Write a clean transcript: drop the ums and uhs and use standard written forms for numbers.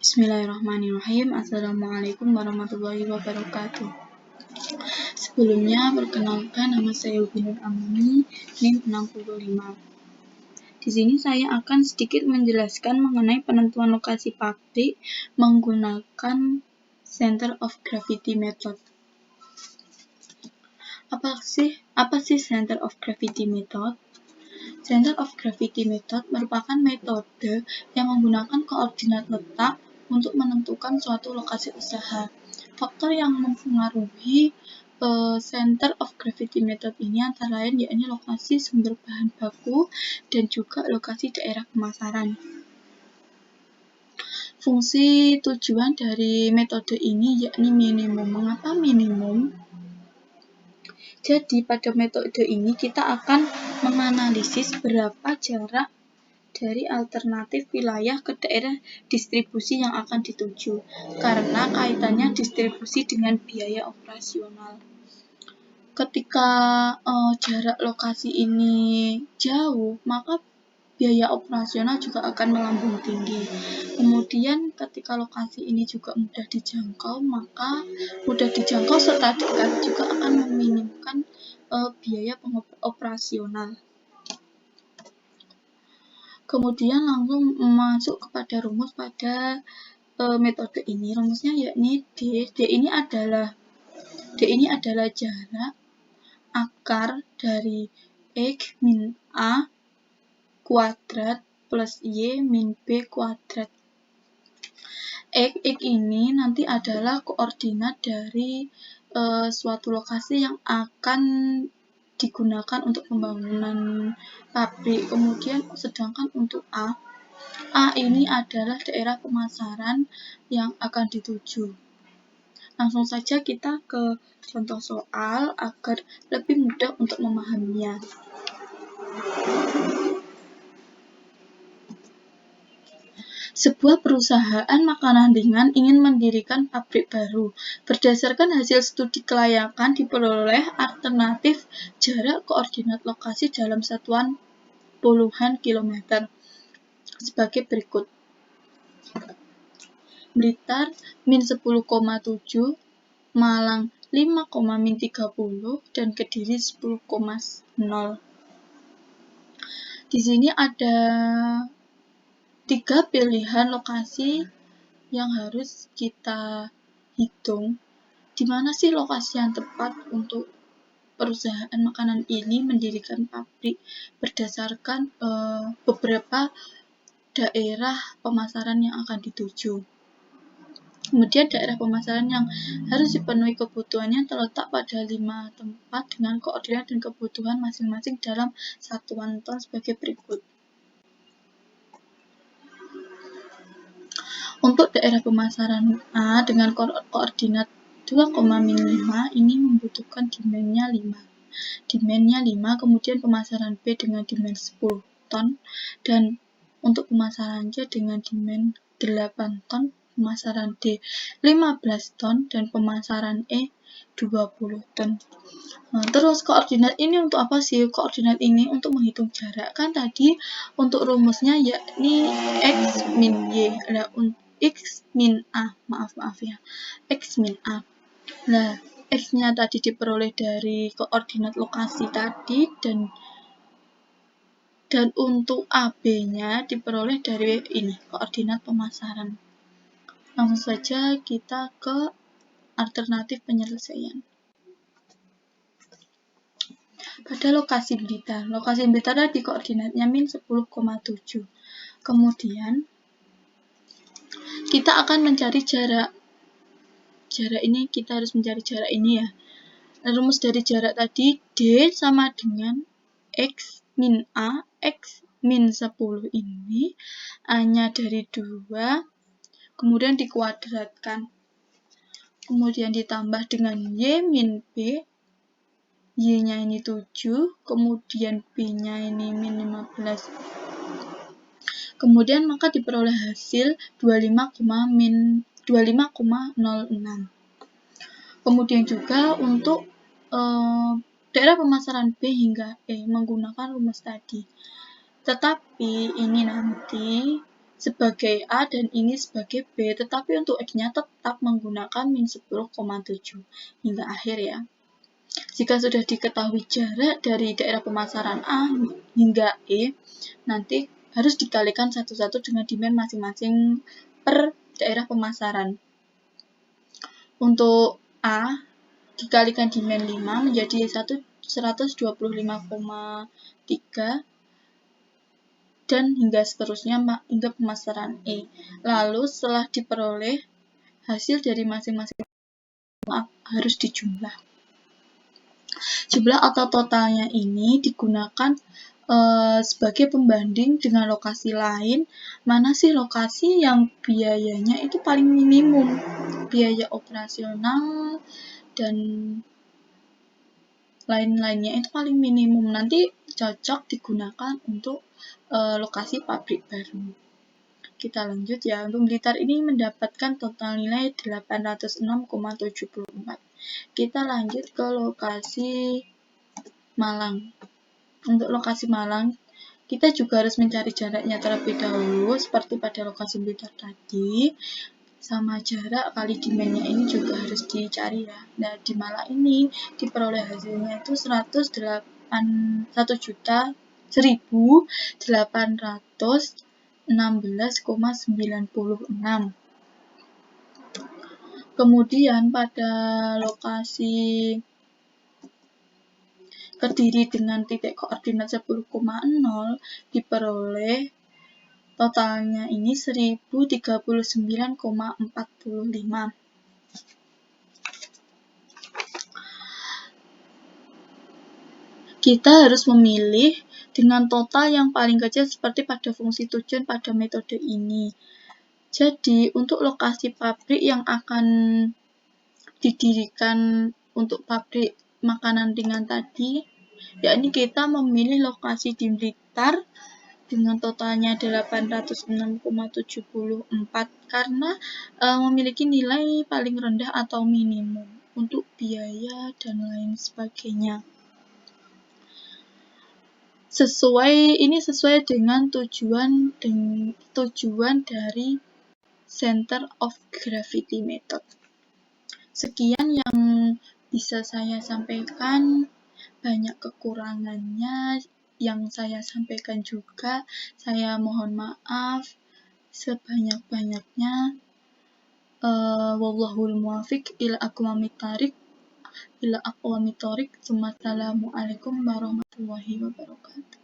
Bismillahirrahmanirrahim. Assalamualaikum warahmatullahi wabarakatuh. Sebelumnya, perkenalkan nama saya Ubinur Amani, NIM 65. Di sini saya akan sedikit menjelaskan mengenai penentuan lokasi pabrik menggunakan Center of Gravity Method. Apa sih Center of Gravity Method? Center of Gravity Method merupakan metode yang menggunakan koordinat letak untuk menentukan suatu lokasi usaha. Faktor yang mempengaruhi Center of Gravity Method ini antara lain yakni lokasi sumber bahan baku dan juga lokasi daerah pemasaran. Fungsi tujuan dari metode ini yakni minimum. Mengapa minimum? Jadi pada metode ini kita akan menganalisis berapa jarak dari alternatif wilayah ke daerah distribusi yang akan dituju, karena kaitannya distribusi dengan biaya operasional. Ketika jarak lokasi ini jauh, maka biaya operasional juga akan melambung tinggi. Kemudian ketika lokasi ini juga mudah dijangkau, maka mudah dijangkau serta dekat juga akan meminimkan biaya operasional. Kemudian langsung masuk kepada rumus pada metode ini. Rumusnya yakni D ini adalah jarak akar dari X min A kuadrat plus Y min B kuadrat. X ini nanti adalah koordinat dari suatu lokasi yang akan digunakan untuk pembangunan pabrik. Kemudian sedangkan untuk A ini adalah daerah pemasaran yang akan dituju. Langsung saja kita ke contoh soal agar lebih mudah untuk memahaminya. Sebuah perusahaan makanan ringan ingin mendirikan pabrik baru. Berdasarkan hasil studi kelayakan diperoleh alternatif jarak koordinat lokasi dalam satuan puluhan kilometer sebagai berikut. Blitar min 10,7, Malang 5,30 dan Kediri 10,0. Di sini ada 3 pilihan lokasi yang harus kita hitung. Di mana sih lokasi yang tepat untuk perusahaan makanan ini mendirikan pabrik berdasarkan beberapa daerah pemasaran yang akan dituju. Kemudian daerah pemasaran yang harus dipenuhi kebutuhannya terletak pada 5 tempat dengan koordinat dan kebutuhan masing-masing dalam satuan ton sebagai berikut. Untuk daerah pemasaran A dengan koordinat 2,5 ini membutuhkan demand-nya 5, kemudian pemasaran B dengan demand 10 ton, dan untuk pemasaran C dengan demand 8 ton, pemasaran D 15 ton, dan pemasaran E 20 ton. Terus koordinat ini untuk apa sih? Koordinat ini untuk menghitung jarak. Kan tadi untuk rumusnya yakni X min Y. X min A, X min A. Nah, X-nya tadi diperoleh dari koordinat lokasi tadi dan untuk AB-nya diperoleh dari ini, koordinat pemasaran. Langsung saja kita ke alternatif penyelesaian. Pada lokasi Blitar tadi koordinatnya min 10,7. Kemudian kita akan mencari jarak ini, kita harus mencari jarak ini ya. Rumus dari jarak tadi D sama dengan X min A, X min 10 ini A-nya dari 2, kemudian dikuadratkan. Kemudian ditambah dengan Y min B, Y-nya ini 7, kemudian B-nya ini min 15. Kemudian maka diperoleh hasil 25,06. Kemudian juga untuk daerah pemasaran B hingga E menggunakan rumus tadi. Tetapi ini nanti sebagai A dan ini sebagai B, tetapi untuk X-nya tetap menggunakan min 10,7 hingga akhir ya. Jika sudah diketahui jarak dari daerah pemasaran A hingga E, nanti harus dikalikan satu-satu dengan dimen masing-masing per daerah pemasaran. Untuk A dikalikan dimen 5 menjadi 125,3 dan hingga seterusnya hingga pemasaran E. Lalu setelah diperoleh hasil dari masing-masing harus dijumlah. Jumlah atau totalnya ini digunakan sebagai pembanding dengan lokasi lain. Mana sih lokasi yang biayanya itu paling minimum, biaya operasional dan lain-lainnya itu paling minimum, nanti cocok digunakan untuk lokasi pabrik baru. Kita lanjut ya. Untuk Blitar ini mendapatkan total nilai 806,74. Kita lanjut ke lokasi Malang. Untuk lokasi Malang, kita juga harus mencari jaraknya terlebih dahulu, seperti pada lokasi Blitar tadi. Sama jarak kali dimennya ini juga harus dicari ya. Nah, di Malang ini diperoleh hasilnya itu 1.816,96. Kemudian pada lokasi Kediri dengan titik koordinat 10,0 diperoleh totalnya ini 1039,45. Kita harus memilih dengan total yang paling kecil seperti pada fungsi tujuan pada metode ini. Jadi, untuk lokasi pabrik yang akan didirikan untuk pabrik makanan ringan tadi, yakni kita memilih lokasi di Blitar dengan totalnya 806,74 karena memiliki nilai paling rendah atau minimum untuk biaya dan lain sebagainya. Sesuai dengan tujuan dari Center of Gravity Method. Sekian yang bisa saya sampaikan, banyak kekurangannya yang saya sampaikan juga. Saya mohon maaf sebanyak-banyaknya. Wallahul muwaffiq ila aqwamit thariq. Assalamualaikum warahmatullahi wabarakatuh.